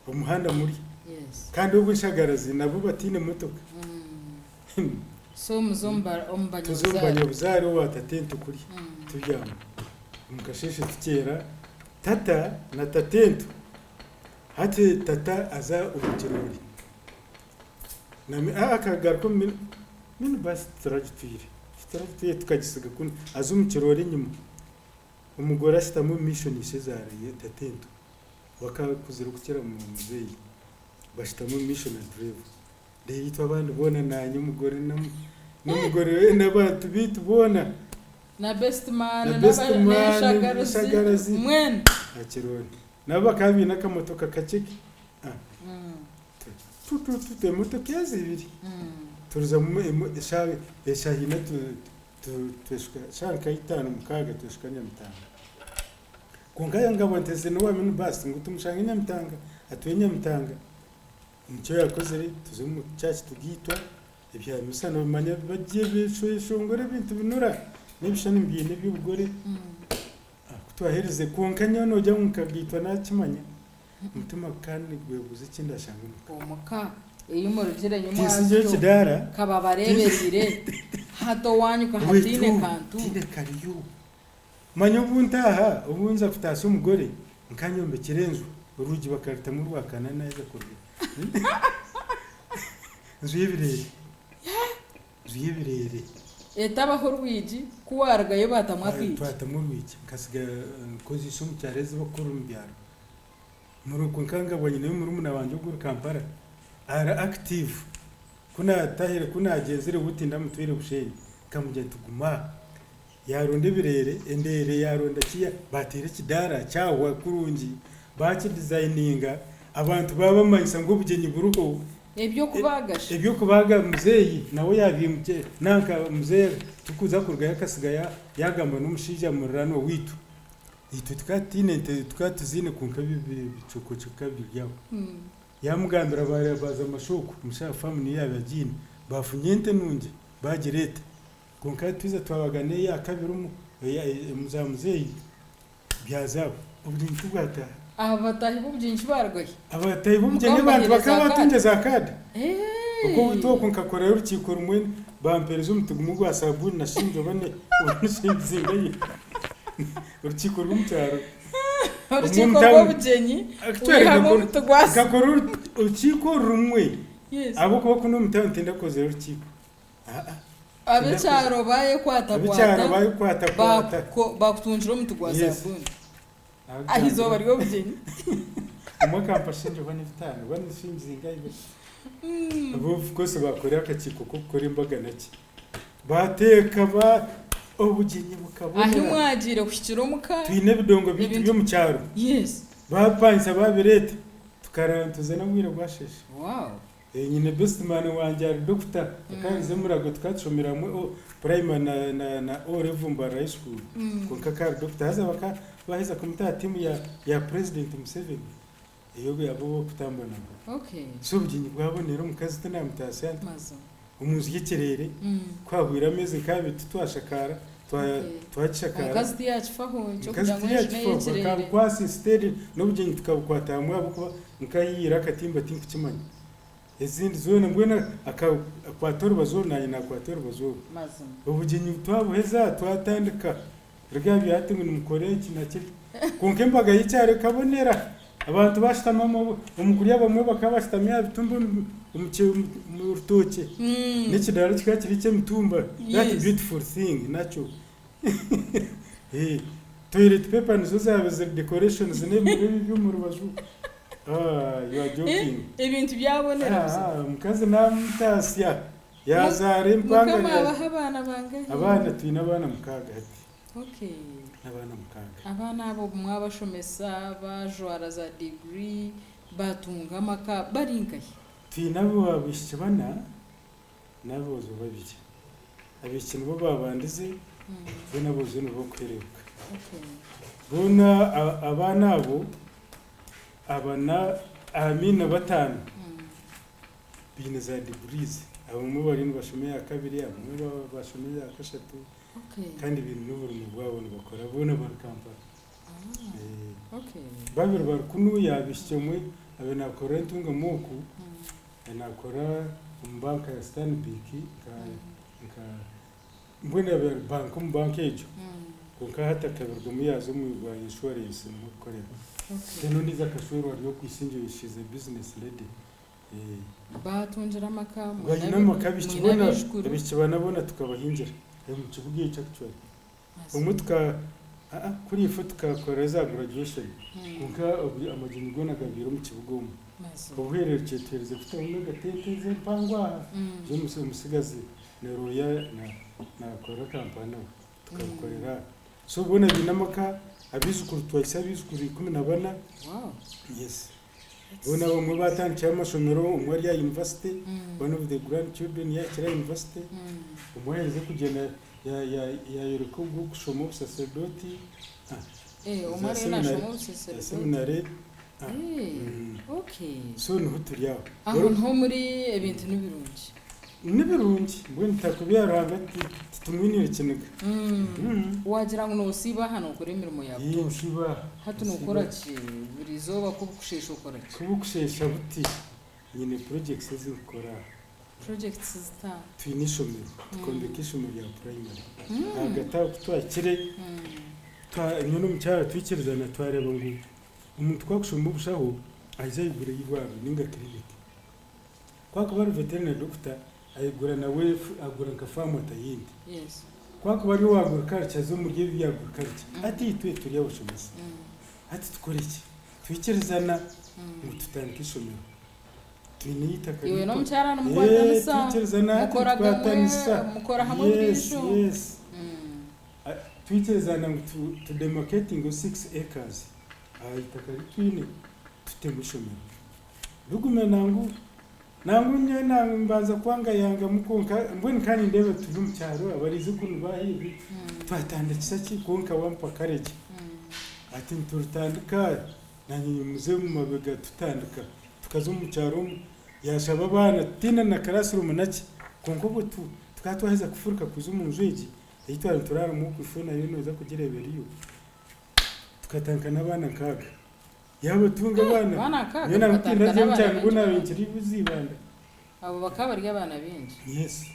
umuhanda muri kandi ubwishagarazi nabo batine motoka so muzomba ombanya buzari watatento kuri turyama mukasheshe tukera tata na tatento hati tata aza ubukirori nami akagarko min bas trajitire tukagisiga kun azumukirori nyuma umugore asitamu mission Cesar tatento wakakuzira gukira mu muzeyi bashitamu mission drive de yitwa abantu bona nanye umugore n'umugore we n'abantu bitubona na best man n'abashagarazi mwen akirori naba kabi nakamotoka kaceki tutu motoka yazibiri turuza mu eshahina tushka shanka itanu mukaga tushka Nyamitanga kungaya ngabo nteze no waminu basi ngo tumushanga Nyamitanga atuye Nyamitanga nicyo yakoze tuze mu cyaci tugitwa ibya misano bimanya bagiye bishongore bintu binura n'ibishani mbiye n'iby'ubugore kutwahereze kunkanya no jya mukagitwa nakimanya umutima kandi gwebuze ikindi ashanga umuka iyo umurugire nyuma y'icyo kidara kababarebere hato wanyuka hatine kantu tine kariyo manyo buntaha ubunza kutasa umugore nkanyombe kirenzo urugi bakarita mu rwakana neza kurya zuyibirere etabaho rwigi kuwaragayo batamwakwiye batamurwiki kasiga kozi sumu cyareze bakuru mbyaro muruko nkanga bonyine y'umurumuna wanje uguru Kampala ara active kuna tahire kuna agenzere butinda mutwire bushenyi kamujya tuguma yaronde birere endere yaronda kiya batere kidara cyawa kurungi baki designinga abantu baba mayisa ngo bugenyi buruko ebyo kubaga muzeyi nawe yabimuje nanka muzeyi tukuza kurga yakasiga yagamba n'umushija murano witu itu tukatine tukatuzine kunka bicuko biryaho yamugambira baza amashuku musha family yabagine bafunyente nunje bagirete konka twiza twabagane ya kabiri muzamuzeyi byazabo ubudintu bwata abatahi b'ubyinshi bargoye abatayi b'umugeni bantu bakaba batunze zakade uko utoko nkakora urukiko rumwe bampereza umutugumu gwa sabuni na shinjo bane ubushinzingaye urukiko rw'umucyaro urukiko rw'ubugenyi kakora urukiko rumwe abo kuboko n'umutayo ntenda koze urukiko abecyaro baye kwata bakutunjira umutugwa sabuni ahizo bari b'ubugenyi umwe kampashinjo bane bitanu bane shinzingaye abo kose bakorera akakiko ko gukora imbaga nake bateka ba ubugenyi bukabona aho mwagire kushyikira umuka twine bidongo byo mu cyaro bapanze babirete tukarantuza no mwira gwasheshe nyine best man wanje ari doctor akarize murago twacomera mu primary na Orevumba High School ko kakari doctor haza baka baheza komita timu ya president Museveni iyo yabo kutambana so ubugenyi bwabonera umukazi tunamutase mazo umuzi yikirere kwahwira ameze kabe twashakara twachakara kazi yacu fahonje kugira ngo yikirere kwasi steady n'ubugenyi tukabukwata hamwe abuko nkayira katimba tinku kimanya ezindi zone mbwena akwatora bazona na akwatora bazona mazo ubugenyi twabuheza twatandika rgabi yatingu numukore kinake konkembaga yicyare kabonera abantu bashitamamo umukuru yabamwe bakabashitamya bitumba mu rutoke n'ikidaro kikakiri cye mitumba that beautiful thing nacho toilet paper nizo zabe decorations n'ibyo mu rubaju you are joking ibintu byabonera mukazi namtasya yazare mpanga abana bangahe abana twina abana mukaga abana mukaga abana abo mwabashomesa bajwara za degree batunga maka baringaye twinabo abishibana nabo zo babije abikintu bo babandize nabo zo no kwerebuka bona abana abo abana amina batanu bine za degrees abamwe bari bashomeye akabiri abamwe bashomeye akashatu kandi ibintu n'uburimo bwabo bakora bona barakampara babiri barukunu yabishyomwe abe nakora ntunga muku nakora banka ya Stanbic ka mbona ya bank ejo konka hata kabirwa muyazo mu rwa insurance mu korera no niza kashoro yo kwisingishize business lady batunjira makamu ganyina makabikibona abikibana bona tukabahingira mu kibugiye cyakicyo umutuka kuri ifoto tukakora za graduation konka amagini gona gabiro mu kibugomo ubuherereke tereze kutamwe gateteze mpangwa zo musigaze na roya na kora kampana tukakorera so bona binamaka abizukuru twahise abizukuru 14 yes bona bamwe batangiye amashomero umwe ya university one of the grandchildren ya kira university umwe yaje kugenda ya yoroko gushoma sacerdote umwe na shomo seminary so no turiyaho aho nko muri ibintu n'ibirungi mbwe ntakubyara hagati tumwinire kinega wagira ngo nosiba hano ukora imirimo yawe yoshiba hatu nukora ki buri zoba kubukushesha ukora ki kubukushesha buti nyine projects zikora projects zita twinishomero convocation ya primary agata twakire nyono mucyara twikirizana twareba ngo umuntu twakushomba bushaho azayigure yibwabo ninga clinic kwako bari veterinary doctor ayigura nawe agura nkafamu atayindi kwako bari wagura karcha zo mu gihe byagura karcha ati twe turi yabashomesa ati tukore iki twikirizana ngo tutandikishomero twinita kare iwe no mucyara n'umugwatanisa twikirizana mukora hamwe bwisho twikirizana ngo to demarcating 6 acres itakari twine tutembishomero rugume nangu nye mbaza kwanga yanga mukonka mbweni kandi ndebe turi mu cyaro abarize kuntu bahibi twatandikisa ki konka wampa karege ati turutandika nanyi muze mu mabega tutandika tukaza mu cyaro yashaba abana tina na classroom naki konko butu tukatwaheza kufuruka kuza mu nzwigi yitwara turara mu kwifuna yo noza kugirebera iyo tukatanka n'abana kaga yabo tunga abana yena mutinda je cyane ubona binkiri bizibanda abo bakaba ari abana benshi yes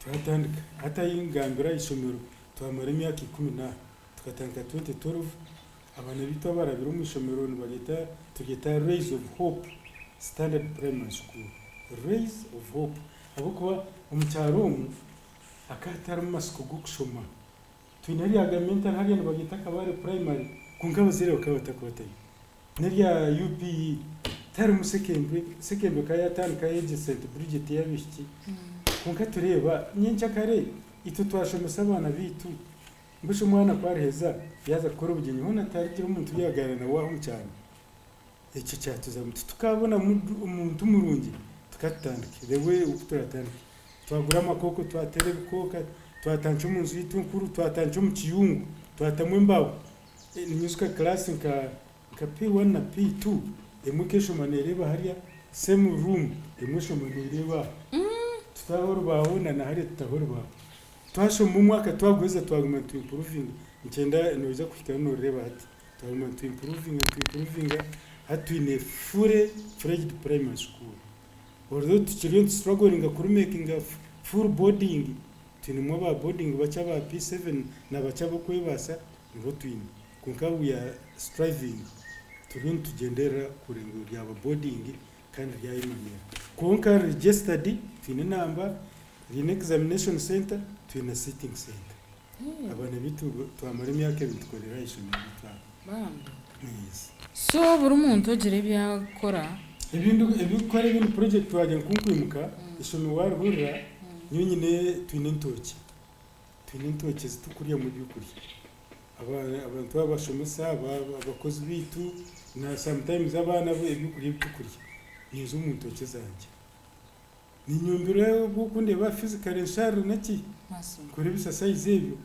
turatandika hata yingambira isomero twamara imyaka 10 tukatanka 2012 abana bito barabira mu isomero bageta tugeta Rays of Hope Standard Primary School. Rays of Hope abuko umucyarumu akatara mu masiko gukushoma twinari agamenta hariya bageta kabare primary kunkaba zire bakabatakotaye nariya UPE tari mu sekembe kaya tani kaya St Bridget yabishiki kunka tureba nyincha kare ito twashomesa abana bitu mbusho mwana kwareheza yaza gukora ubugenyi hona tarigira umuntu yagarana waho cyane iki cyatuza tukabona umuntu murungi tukatandika rewe ukuturatandika twagura amakoko twatere bikoka twatanca mu nzu y'itunkuru twatanca mu kiyungu twatamwe mbaho ninyuska class nka P1 na P2 emukesho manereba hariya same room emukesho manereba tutahoro bahona na hariya tutahoro baho twasho mu mwaka twagweza twaguma to improving ngenda noza kufika no reba ati twaguma to improving hatwine fledged primary school although tukiri struggling kuri making a full boarding tinimo ba boarding bacha ba P7 na bacha bokwebasa ngo twine kunka we are striving turun tugendera kurengo rya ba boarding kandi rya imanya kunka registered twine number in examination center twina sitting center abana bitu twamara imyaka bitkorera ishimwe bitwa yes so buri muntu ogire byakora ebikora ibintu project waje kunkwimuka ishimwe warhurira nyine twine ntoki zitukuriye mu byukuri abantu babashomesa abakozi bitu na sometimes abana bo ebikuri bitukuriye nizo mu ntoki zanje ni nyumbiro gukunde ba physical inshare naki kuri bisa size ebyo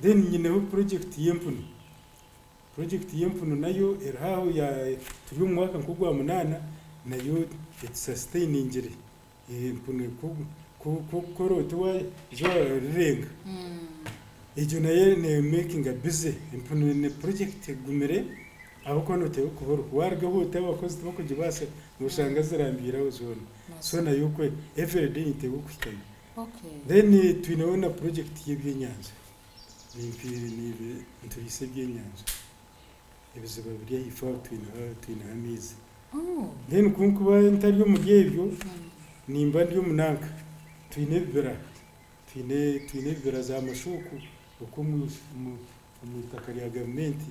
then nyine ho project yempuno nayo eraho ya turi mu mwaka nkugwa 8 nayo sustaining impuno ko korotwa jo renga ejo naye ne making a busy impuno ne project gumere abakono te kubora warga hote abakozi bakujibase mushanga zirambira uzona so nayo kwe every day te gukwitayo then twinaona project y'ebyenyanza nimpire ntubise byenyanza ebiziba biriya ifa twina amizi then kunkuba ntaryo mu byebyo nimba ndyo munanka twine bibera za mashuku uko mu takari ya government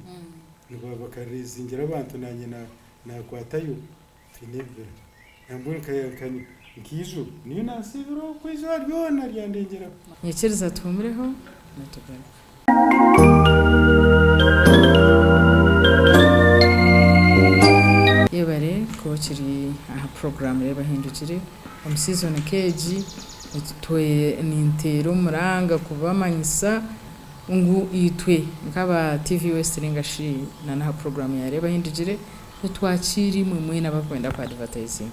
niba bakarizingira abantu nanye na kwatayo twine bibera nambone kayakanye nkizo niyo nasibiro kwizo ryona ryandengera nyekereza tumureho natugana yebare ko kiri aha program reba hindukire mu season keji twe nintero muranga kubamanyisa ngo itwe nkaba TV Western ngashi na program ya reba hindukire twakiri mwe n'abakwenda kwa advertising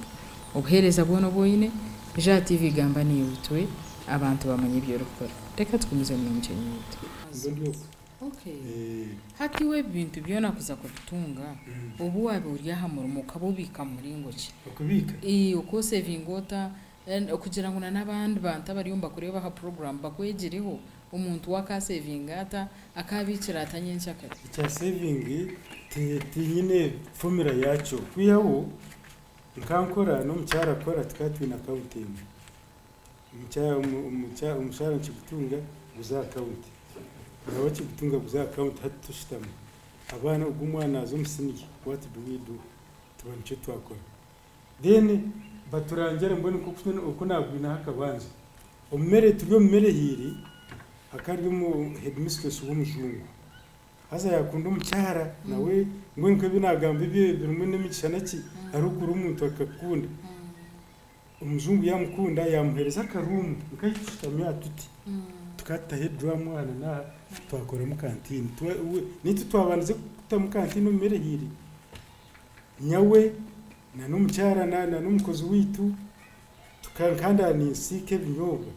obuhereza bwono boyine ja TV gamba ni itwe abantu bamanye ibyo rukora reka tukumize mu nyenyito okay hati we bintu byona kuza kutunga ubu wabe uri ahamura mukabubika muri ngoki ukubika uko savingota kugira ngo n'abandi bantu bariyumba kureba ha program bakwegereho umuntu waka savingata akabikira atanyenshya kare icya saving nyine formula yacho kwiyaho nkankora no mucyara kora tukatwina accounting umushara nchikutunga guza account nawe kigutunga guza account hatushitama abana ugumwana azumsiniye what do we do tubanche twakora then baturangere mbone uko nagwina hakabanje umere turiyo mmere hiri akari mu headmistress w'umujungu haza yakunda umucyara nawe ngo nko binagamba ibye birumwe n'imigishanaki arukuru umuntu akakunda umuzungu yamukunda yamuhereza akarumu nkayishitamye atuti tukatahe dramwana na twakora mu kantine niti twabanze kuta mu kantine umere hiri nyawe na n'umucyara na n'umukozi witu tukankanda ni sike binyobwa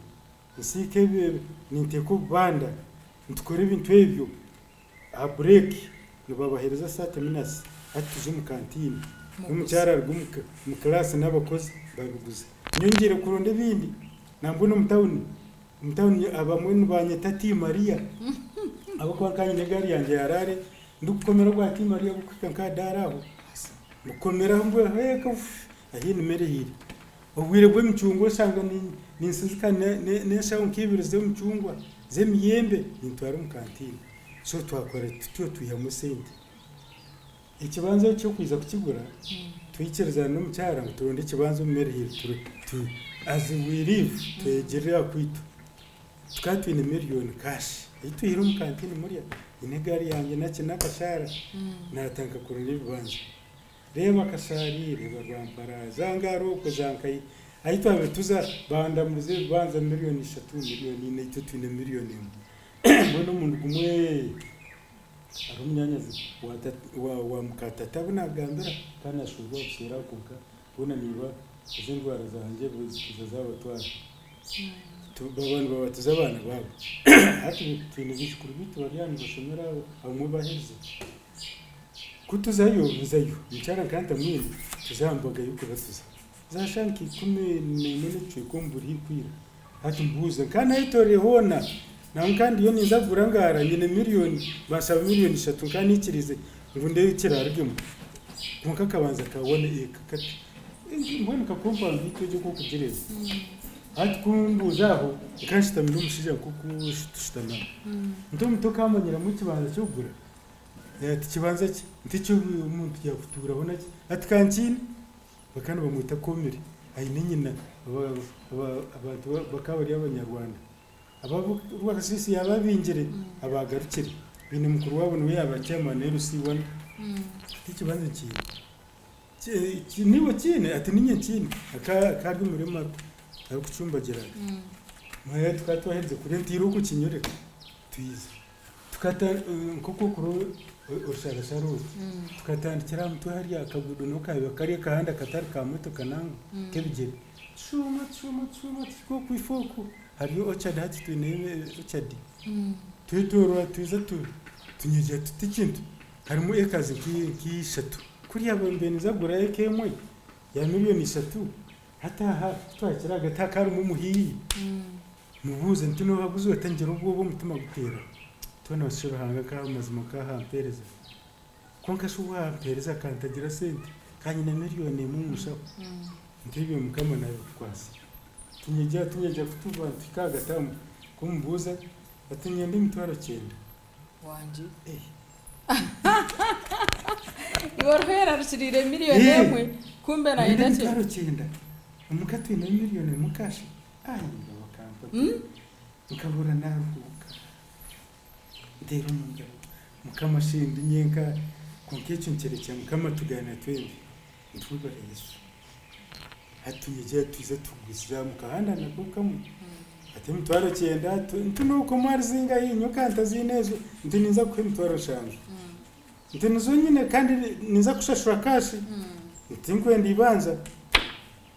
sike ninteko banda ntukore ibintu ebyo a break nibabahereza sate minasi atuze mu kantine n'umucyara mu class n'abakozi babiguze nyongere kuronde bindi nambona mutawuni abamwe banyeta Ti Maria abakwa kanye gari yanjye yarare ndukomera kwa Ti Maria bukika daraho mukomera mbwe heka ahini mere hiri obwire bwe mchungwa sanga ni nsizika ne shawo nkibiri ze mchungwa ze miyembe nitwara mu kantine so twakora tutyo tuyamu sente ikibanza cyo kwiza kukigura twikereza no mucyara ngo turonde ikibanza mu mere hiri tu as we live twegerera kwitu tukatwine miliyoni cash ayituhira mu kantine muri ine gari yanjye nakashara natanka kurunda ibibanza reba kashari reba rwampara zangaro ko zankai ayitwabe tuza banda muze banza miliyoni 3 miliyoni 4 tutwine miliyoni mbona umuntu kumwe arumnyanyazi wa mukatata bunagambira kana ashobora gusera kuka bona niba izindwara zanje buzikiza zabatwara babana babatuza abana babo hati twine bishukuru bitu bariyani bashomera abamwe baheze kutuzayo bizayo bicara kanta mwini tuzambaga yuko batuza zashanki 10 cyo kwira hati mbuza kana itore hona na kandi yo niza gurangara nyine miliyoni basaba miliyoni 3 kandi ikirize ngo ndeye kirarigemo muka kabanza kabone kakati mbona kakompa mbito cyo kugereza hati kumbuzaho ikashita milumushije kuko shitana mutoka amanyira mu kibanza cyo gura ati kibanza ki nticyo umuntu yakutura bona ki ati kankine bakana bamwita komire ayine nyina abantu bakabari y'abanyarwanda abavuga sisi yababingire abagarukire bine mukuru wabo niwe yabacyama ne rusiwana ikibanza ki niwe kine ati ninye kine akarwe murema ari kucumbagira mwe tukatwahenze kuri ntiro ku kinyoreka tuyize tukata nkoko kuro ushaka sharo tukatandikira mtu hari akagudu no kabe kari kahanda katari ka moto kanango kebigere chuma tiko kwifoko hariyo ochadi hati twineme ochadi twitoro tuza tunyeje tutikintu harimo ekazi ki 3 kuri abambeni zagura ekemwe ya miliyoni 3 hata twakiraga takari mu muhiyi mubuze ntino baguze watangira ubwo mutima gutera tona bashira hanga ka mazima ka hampereza konka shuwa hampereza kantagira sente kanyine miliyoni mumusha ndibyo mukama nayo kwasi tunyeje kutuba tikaga tamu kumbuza atinye ndi mtwaro cyenda wanje iworhera rushirire miliyoni yemwe kumbe na ida mtwaro cyenda umukatwine miliyoni mukashi ayi bakampa ukabura naruhuka ndero munga mukama shindi nyenka konkecho ncereke mukama tugana twembi ntubare Yesu hatumije tuze tugusira mukahanda nakukamu ati mtwaro cyenda ntunuko marzinga yinyo kanta zinezo ndiniza ku mtwaro shanje ndinizo nyine kandi niza kushashura kashi ntinkwe ndibanza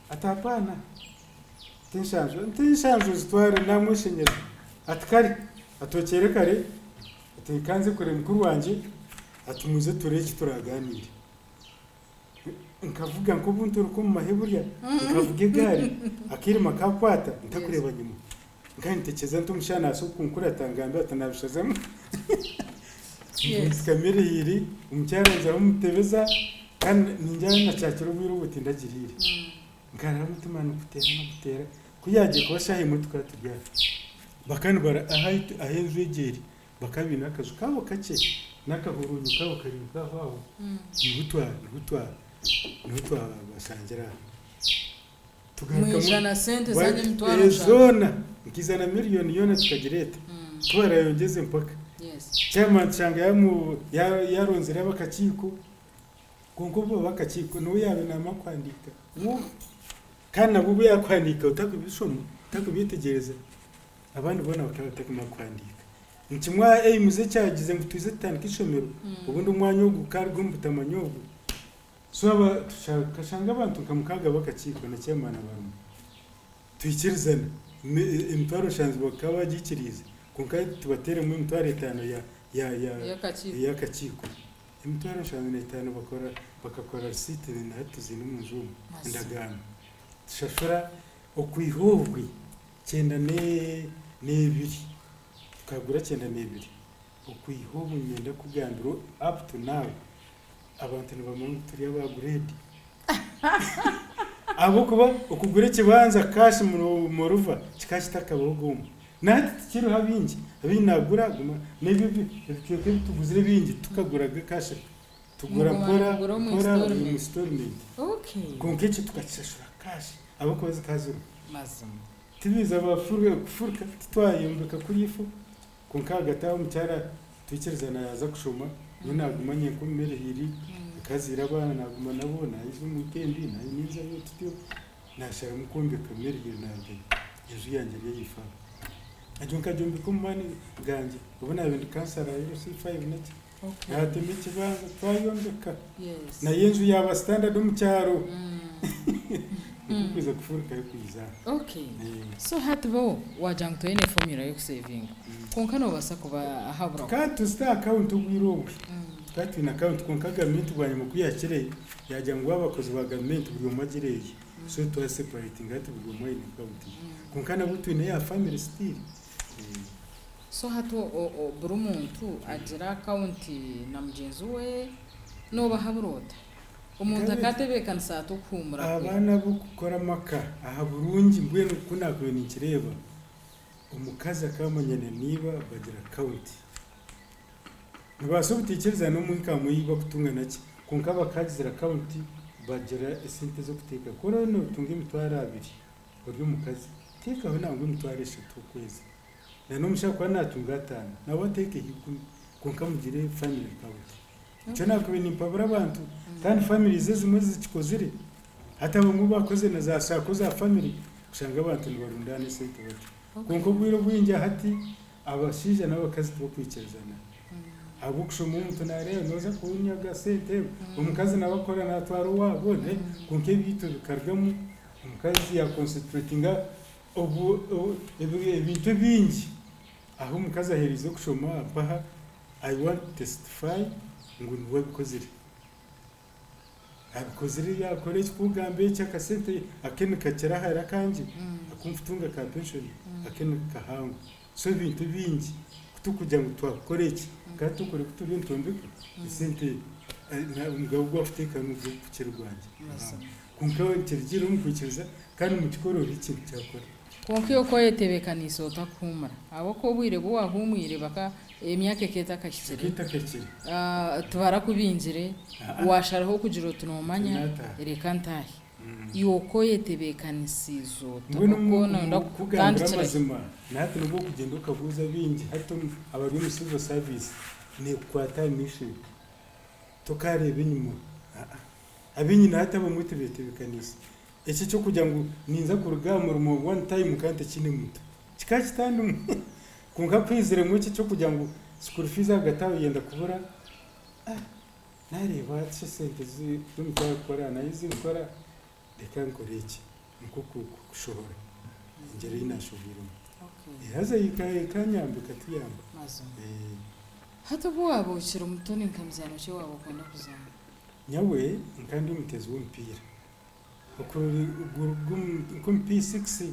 atapana tinshanzo zitware namushinyeza atkari atokere kare atikanze kure mukuru wanje atumuze tureki turaganira nkavuga ngo buntu ruko mu maheburya nkavuge gari akiri makakwata ntakureba nyuma ngani tekeza ntumushana so kunkura tangambe atanabishazamo yes kamere yiri umcyaranza umutebeza kandi ninjana nacakira ubwira ubutindagirire ngara mutima no gutera kuyaje kubashahe mutuka tujya bakani bara ahenze egeri bakabina akazu kabo kake nakahurunyu kabo kari kaho nutwa basangira tugaruka sente zanye mtwaro zona nkizana miliyoni yona tukagireta twara yongeze mpaka yes chama changa yaronzera bakakiko kongo bakakiko no yabe namakwandika kana bubu yakwandika utakubishoma utakubitegereza abandi bona bakatakuma kwandika nkimwa muze cyagize ngo tuze tandika ishomero ubundi umwanya wo gukarwa mbuta manyogo so aba kashanga abantu kamukaga bakakiko na cyamana barimo twikirizana imitwaro shanze bakaba gikirize kunka tubatere mu imitwaro 5 ya kachiko imitwaro shanze 5 bakakora site na hatuzi no munjumu ndagana shashura okwihobwe 9 tukagura 9 okwihobwe nyenda kugandiro up to now abantu nibamwe turi abaguredi abo kuba ukugura kibanza cash mu ruva kikashi takabogumu nati tikiro habingi abinagura guma nebibi ebikeke bituguzire bingi tukagura cash tugura kora mu installment okay konkechi tukachashura cash abo koze kazuru mazum tibiza abafurka twayombeka kuri ifu konkaga tawo mucyara twikirizana yaza kushoma nagumanye ko merehiri kazira abana naguma nabona izo mu weekend na niza yo tutyo nashara mukombe merehiri nabwe yezu yanjye yifa ajonka jombi ko mani ganje ubona ibintu kansara yo C5 nati yateme kibanza twayombeka yes na yenzu yaba standard mu cyaro kuza kufurika yo kwiza okay so hatbo wajangto ine formula yo saving konkano basa kuba habura katu sta account ubwirowe katu ina account konkaga mintu bwanye mu kuyakire yajya ngo abakozi ba government buri umagireye so to separating ati buri umwe account konkana butu ine ya family still so hato buri muntu agira account na mugenzi we no bahaburota umuntu akatebekana sato kumura abana bo gukora maka aha burungi mbwe kunakwe ni kireba umukazi akamanyene niba bagira account nibasubutikiza no muri kamu yiba kutunga naki kunka bakazira account bagira esente zo kuteka kora no tunga imitwara 2 buri mukazi teka ho nangwe imitwara 3 kwezi na no mushaka natunga 5 nawe ateke hikumi kunka mugire family account cyana kubini mpabura abantu kandi family zimwe zikikozire hata bamwe bakoze na za sako za family kushanga abantu nibarundane sente bati konko bwiro bwinja hati abashija n'abakazi tubakwikirizana abo kushomo umuntu narero noza kunyaga sente umukazi nabakora natwaro wabone konke bito bikargamo umukazi ya concentratinga obu ebintu bingi aho umukazi aherizo kushoma abaha I want to testify ngo niwe bikozire abikozire yakore kugambe cyakasente akenika cyarahara kanji akumfutunga ka pension akenika hangu so bintu bingi kutukujya ngo twakore iki katukore kutubyo ntombeka isente umugabo gwafuteka n'ubwo kukirwanje kunkawe kirigiro mukwikiza kandi mukikoro ikintu cyakora konke yoko yetebekaniso takumara abo ko bwire bwo wahumwire baka emyaka keta kakisire tubara kubinjire washaraho kugira tunomanya reka ntahe yoko yetebekanisizo tukubona ndakugandira mazima nati nubwo kugenda ukavuza bingi hato abari mu civil service ne kwata mission tokarebe nyuma abinyina hata bamwite betebekanisa iki cyo kujya ngo ninza ku rugamo mu one time kandi kine muto kikakitandi kunka kwizire mu iki cyo kujya ngo school fees agatawe yenda kubura nareba sente z'umutwa kora na izi kora reka nkoreki nuko kushobora ingere inashobira haza ikanyambika tuyamba hata bo wabo ukira umutoni nkamzano cyo wabo kwenda kuzana nyawe nkandi umutezi w'umupira ukuri P6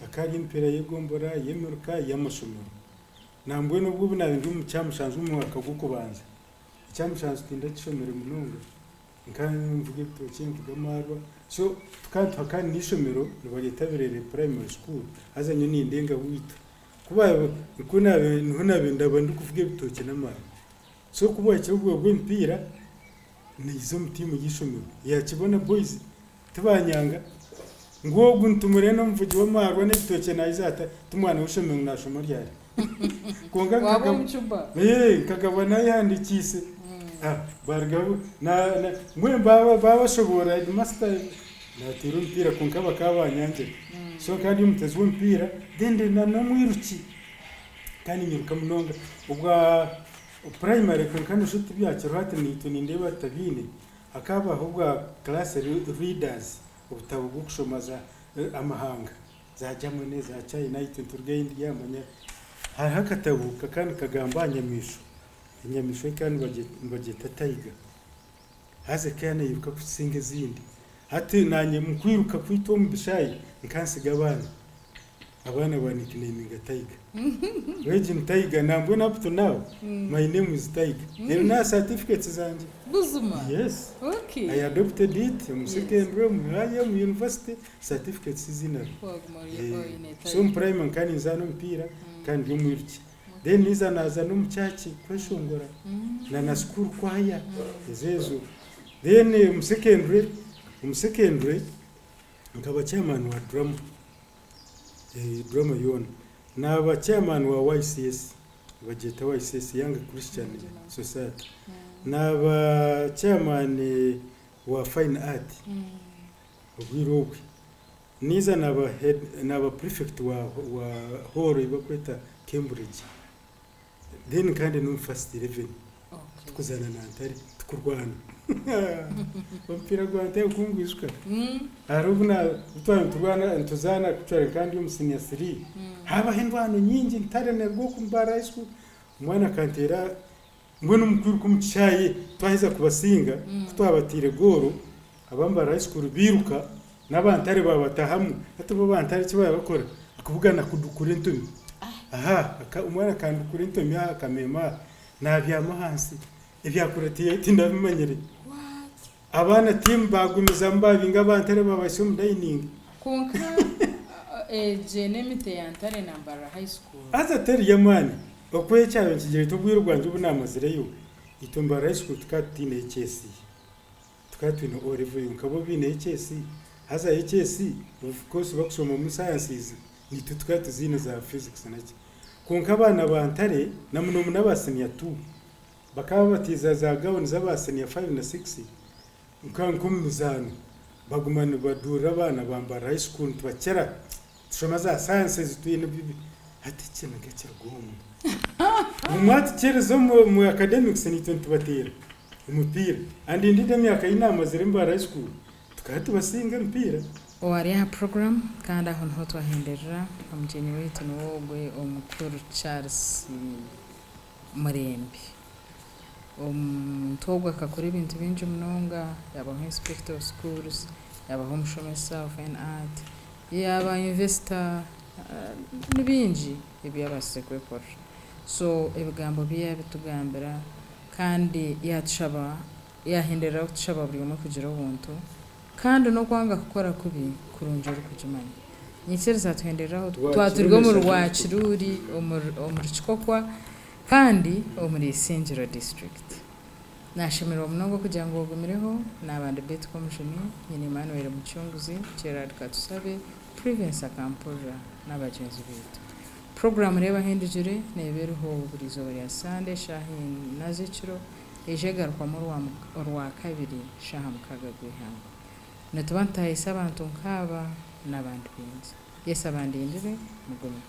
akari impera yegombora yemeruka yamashomero nambwe nubwo bunabindi mu cyamushanzwe mu mwaka gukubanza cyamushanzwe tinda kishomero mununga nkandi mvuge tukintu gamarwa so tukataka nishomero nibaritabirere primary school azanyo ni ndenga wita kuba kunabe ntunabe ndabandi kuvuge bitoke namara so kuba cyubwo bw'impira ni izo mutimu yishomero yakibona boys tubanyanga ngo guntumure no mvugi w'amarwa n'ibitoke nayizata tumwana ushomero nashomo ryari konga kagabo nayo yandikise bargabo na mwe bashobora master natiro mpira konka bakabanyanje so kandi umutezi w'umpira dende na mwiruki kandi nyiruka munonga ubwa primary konka nshuti byakiro hati nito ninde batabine hakaba ahubwo class readers ubutabo bwo kushomaza amahanga za Germany za China itunturge India manya hari hakatabuka kandi kagamba nyamisho kandi bageta taiga haze kandi yiruka kusinga zindi hati nanye mukwiruka kwito mbishayi nkansiga abana ba nickname Taiga. Regine Taiga nambwe up to now. My name is Taiga. There na certificates zanje. Buzuma. Yes. Okay. I adopted it in second room university certificates zina. So prime kan izano mpira kandi umwiriki. Then niza naza no muchachi kweshongora. Na school kwaya ezezo. Then secondary nkaba chairman wa drama yona naba chairman wa YCS bajeta YCS Young Christian Society naba chairman wa Fine Art ubwirokwe niza naba prefect wa horo ibakweta Cambridge then kandi no first 11 tukuzana na Antari tukurwana Vampira gwante ukungwishwa. Arubuna utwana ntuzana kucare kandi umusinya 3. Haba hendwano nyingi ntare nerwo kumbara high school. Umwana kantera mbona umukuru kumchaye twahiza kubasinga twabatire goro abambara high school biruka nabantare babatahamu atubo bantare kibaye bakora akuvugana kudukure ntumi. Aha umwana kandukure ntumi akamema nabyama hansi ibyakuratiye ati ndabimanyere. Abana team bagumiza mbabinga bantare babashum dining konka genemite yantare nambara high school aza teri yamani okwe cyayo kigere tubwira Rwanda ubu namazire yo itumbara high school tukatine HS tukatine Olive nkabo bine HS haza HS of course bakusoma mu sciences ni tukatu zine za physics naki konka abana bantare namuno munabasenya 2 bakaba batiza za gawon z'abasenya 5 na 6 nkankumuzana bagumana badura abana bambara high school tubakera tushoma za sciences tuyine bibi ati cyane gacya gomu mu math cyerezo mu academics ni tubatera umupira andi ndide myaka inama ziri mbara high school tukatubasinga mpira owari ha program kandi aho nho twahenderera amujeni wetu n'wogwe omukuru Charles Murembi togwa kakora ibintu binje munonga yaba inspector of schools yaba umushomesa of Fine Art yaba investor nibinji ibyabase kwekora so ebigambo biya bitugambira kandi yatushaba yahendera tushaba buri umwe kugira ubuntu kandi no kwanga gukora kubi kurunjira kujimanya nyikiriza tuhenderaho twaturwa mu rwakiruri omurikokwa kandi omuri Singiro district nashimira umunongo kugira ngo ugumireho nabande bet commission nyine Emmanuel Mucyunguzi Gerard Katusabe Prevence Akampura n'abagenzi bitu program reba hindujire nebereho burizo bari Sunday Shahin naziciro ejegarwa mu rwa kabiri shaha mukaga gwihanga natubantaye sabantu nkaba nabandi binzi yes abandi indire mugume